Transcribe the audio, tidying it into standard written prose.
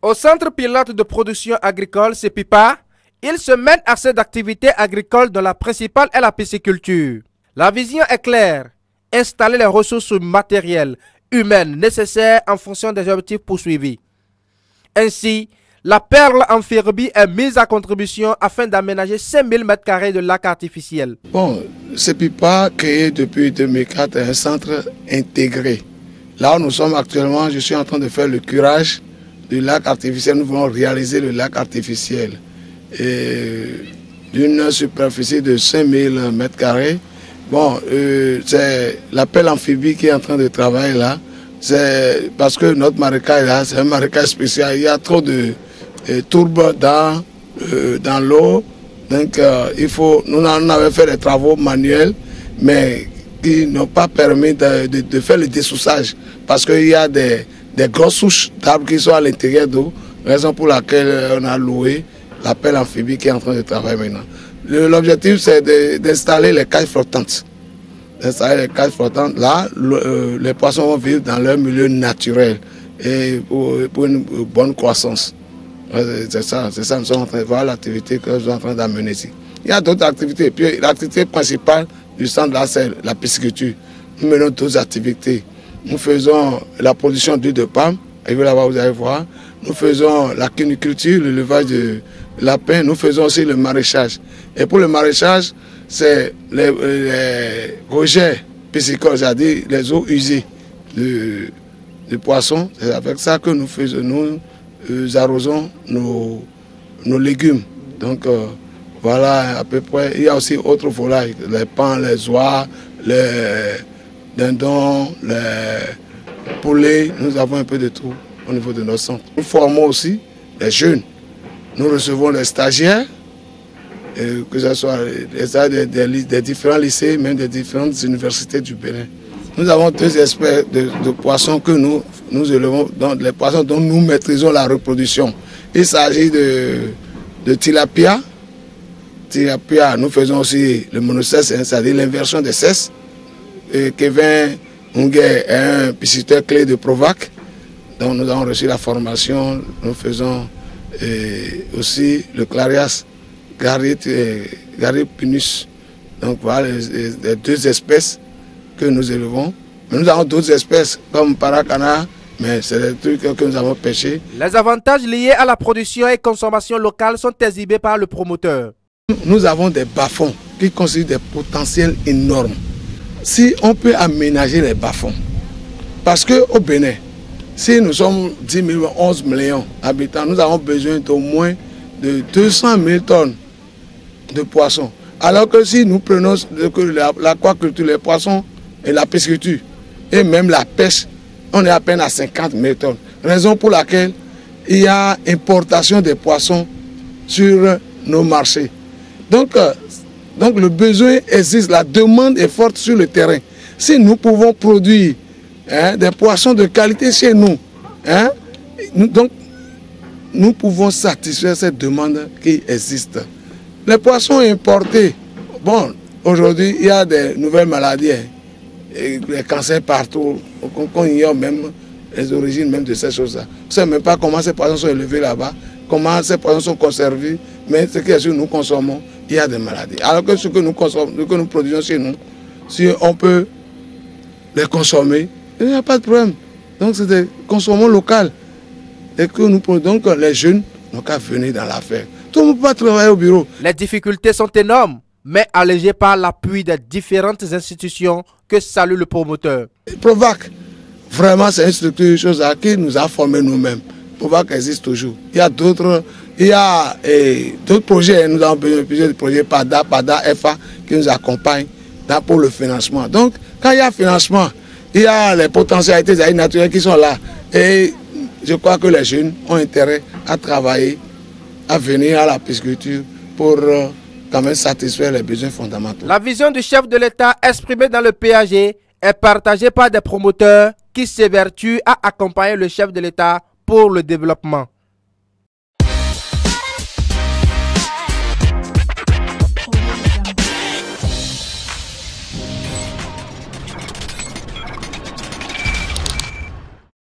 Au centre pilote de production agricole CEPIPA, ils se mènent à cette activité agricole dont la principale est la pisciculture. La vision est claire, installer les ressources matérielles, humaines nécessaires en fonction des objectifs poursuivis. Ainsi, la perle amphibie est mise à contribution afin d'aménager 5000 m² de lac artificiel. Bon, CEPIPA, créé depuis 2004, est un centre intégré. Là où nous sommes actuellement, je suis en train de faire le curage du lac artificiel. Nous voulons réaliser le lac artificiel d'une superficie de 5000 m². Bon, c'est la perle amphibie qui est en train de travailler là. C'est parce que notre marécage là, c'est un marécage spécial. Il y a trop de tourbes dans l'eau. Donc nous avons fait des travaux manuels, mais qui n'ont pas permis de faire le dessoussage. Parce qu'il y a des grosses souches d'arbres qui sont à l'intérieur d'eau, raison pour laquelle on a loué la perle amphibie qui est en train de travailler maintenant. L'objectif, c'est d'installer les cages flottantes. D'installer les cages flottantes. Là, les poissons vont vivre dans leur milieu naturel et pour une bonne croissance. C'est ça, nous sommes en train de voir l'activité que nous sommes en train d'amener ici. Il y a d'autres activités. Puis l'activité principale du centre là, c'est la pisciculture. Nous menons d'autres activités. Nous faisons la production d'huile de palme, et là-bas vous allez voir. Nous faisons la cuniculture, le levage de lapins. Nous faisons aussi le maraîchage. Et pour le maraîchage, c'est les rejets piscicoles, c'est-à-dire les eaux usées de poissons. C'est avec ça que nous faisons, nous arrosons nos légumes. Donc voilà à peu près. Il y a aussi autres volailles, les paons, les oies, les dindons, les poulets. Nous avons un peu de tout au niveau de notre centre. Nous formons aussi les jeunes. Nous recevons les stagiaires, que ce soit des différents lycées, même des différentes universités du Bénin. Nous avons deux espèces de poissons que nous élevons, les poissons dont nous maîtrisons la reproduction. Il s'agit de tilapia. Tilapia, nous faisons aussi le monocèse, c'est-à-dire l'inversion des cèsses. Kevin Unguet est un pisciculteur clé de Provac. Donc nous avons reçu la formation. Nous faisons aussi le clarias Garipinus. Donc voilà les deux espèces que nous élevons. Mais nous avons d'autres espèces comme Paracana, mais c'est des trucs que nous avons pêchés. Les avantages liés à la production et consommation locale sont exhibés par le promoteur. Nous avons des bas-fonds qui constituent des potentiels énormes. Si on peut aménager les bas-fonds, parce qu'au Bénin, si nous sommes 10 000, 11 millions d'habitants, nous avons besoin d'au moins de 200 000 tonnes de poissons. Alors que si nous prenons l'aquaculture, les poissons et la pisciculture, et même la pêche, on est à peine à 50 000 tonnes. Raison pour laquelle il y a importation des poissons sur nos marchés. Donc le besoin existe, la demande est forte sur le terrain. Si nous pouvons produire des poissons de qualité chez nous, donc nous pouvons satisfaire cette demande qui existe. Les poissons importés, bon, aujourd'hui il y a des nouvelles maladies, les cancers partout, qu'on ignore même les origines même de ces choses-là. On ne sait même pas comment ces poissons sont élevés là-bas, comment ces poissons sont conservés, mais ce que nous consommons, il y a des maladies. Alors que ce que nous consommons, ce que nous produisons chez nous, si on peut les consommer, il n'y a pas de problème. Donc c'est des consommons local. Et que nous produisons, donc les jeunes n'ont qu'à venir dans l'affaire. Tout le monde ne peut pas travailler au bureau. Les difficultés sont énormes, mais allégées par l'appui des différentes institutions que salue le promoteur. Provac, vraiment c'est une structure chose à qui nous a formés nous-mêmes. Provac existe toujours. Il y a d'autres projets. Nous avons plusieurs projets PADA, FA qui nous accompagnent pour le financement. Donc quand il y a financement, il y a les potentialités naturelles qui sont là. Et je crois que les jeunes ont intérêt à travailler, à venir à la pisciculture pour quand même satisfaire les besoins fondamentaux. La vision du chef de l'État exprimée dans le PAG est partagée par des promoteurs qui s'évertuent à accompagner le chef de l'État pour le développement.